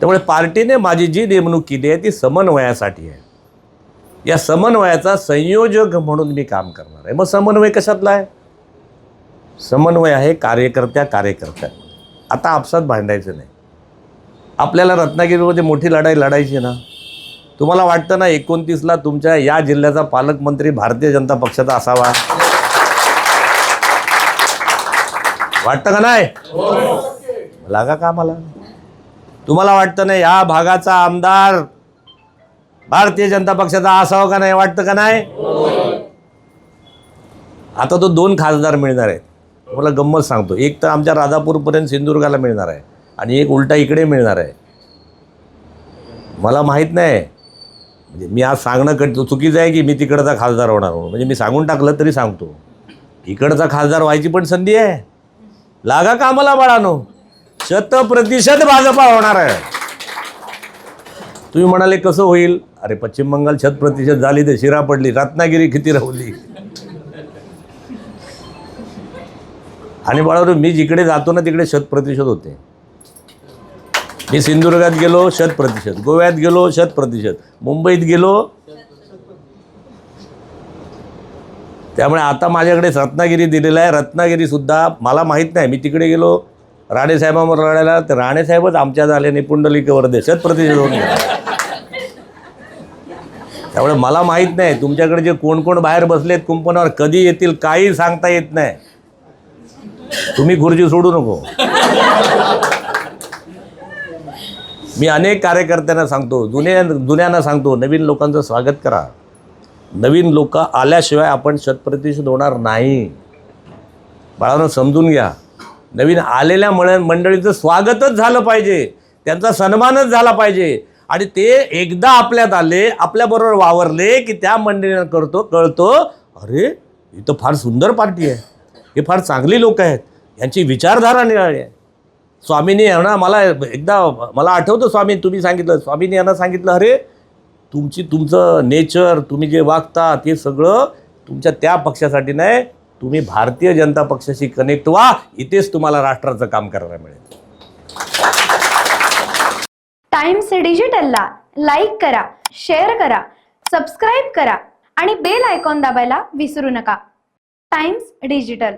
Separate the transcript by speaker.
Speaker 1: त्यामुळे पार्टीने माझी जी नेमणूक केली आहे ती समन्वयासाठी आहे. या समन्वयाचा संयोजक म्हणून मी काम करणार आहे. मग समन्वय कशातला आहे? समन्वय आहे कार्यकर्त्या. आता आपसात भांडायचं नाही. आपल्याला रत्नागिरीमध्ये मोठी लढाई लढायची ना. तुम्हाला वाटतं ना 29ला तुमच्या या जिल्ह्याचा पालकमंत्री भारतीय जनता पक्षाचा असावा? वाटतं का नाही? लागा का मला? तुम्हाला वाटतं ना या भागाचा आमदार भारतीय जनता पक्षाचा असावा का नाही? वाटतं का नाही? आता तो 2 खासदार मिळणार आहेत. मला गंमत सांगतो, एक तर आमच्या राजापूरपर्यंत सिंधुदुर्गाला मिळणार आहे आणि एक उलटा इकडे मिळणार आहे. मला माहीत नाही, म्हणजे मी आज सांगणं चुकीचं आहे की मी तिकडचा खासदार होणार म्हणून. म्हणजे मी सांगून टाकलं तरी सांगतो, इकडचा खासदार व्हायची पण संधी आहे. लागा का आम्हाला बाळानो, 100% भाजपा होणार आहे. तुम्ही म्हणाले कसं होईल? अरे पश्चिम बंगाल 100% झाली तर शिरा पडली, रत्नागिरी किती राहुली. आणि बाळानो मी जिकडे जातो ना तिकडे 100% होते. मी सिंधुदुर्गात गेलो 100%, गोव्यात गेलो 100%, मुंबईत गेलो. त्यामुळे आता माझ्याकडे रत्नागिरी दिलेलं आहे. रत्नागिरीसुद्धा मला माहीत नाही, मी तिकडे गेलो राणेसाहेबांवर लढायला, तर राणेसाहेबच आमच्या झाले नाही, पुंडलिक वर्धे 100% होऊन गेला. त्यामुळे मला माहीत नाही तुमच्याकडे जे कोण कोण बाहेर बसलेत कुंपणावर कधी येतील काही सांगता येत नाही. तुम्ही खुर्ची सोडू नको. मी अनेक कार्यकर्त्यांना सांगतो, जुन्यांना सांगतो, नवीन लोकांचं स्वागत करा. नवीन लोक आल्याशिवाय आपण 100% होणार नाही. बाळांनो समजून घ्या. नवीन आलेल्या मंडळीचं स्वागतच झालं पाहिजे, त्यांचा सन्मानच झाला पाहिजे. आणि ते एकदा आपल्यात आले, आपल्याबरोबर वावरले की त्या मंडळींना कळतो अरे ही तर फार सुंदर पार्टी आहे, हे फार चांगली लोक आहेत, यांची विचारधारा निराळी आहे. स्वामींनी यांना मला आठवतं स्वामी तुम्ही सांगितलं, स्वामींनी यांना सांगितलं अरे तुमचं नेचर, तुम्ही जे वागता ते सगळं तुमच्या त्या पक्षासाठी नाही, तुम्ही भारतीय जनता पक्षाशी कनेक्ट व्हा, इथेच तुम्हाला राष्ट्राचं काम करायला मिळेल.
Speaker 2: टाइम्स डिजिटलला लाईक करा, शेअर करा, सबस्क्राईब करा आणि बेल आयकॉन दाबायला विसरू नका. Times digital.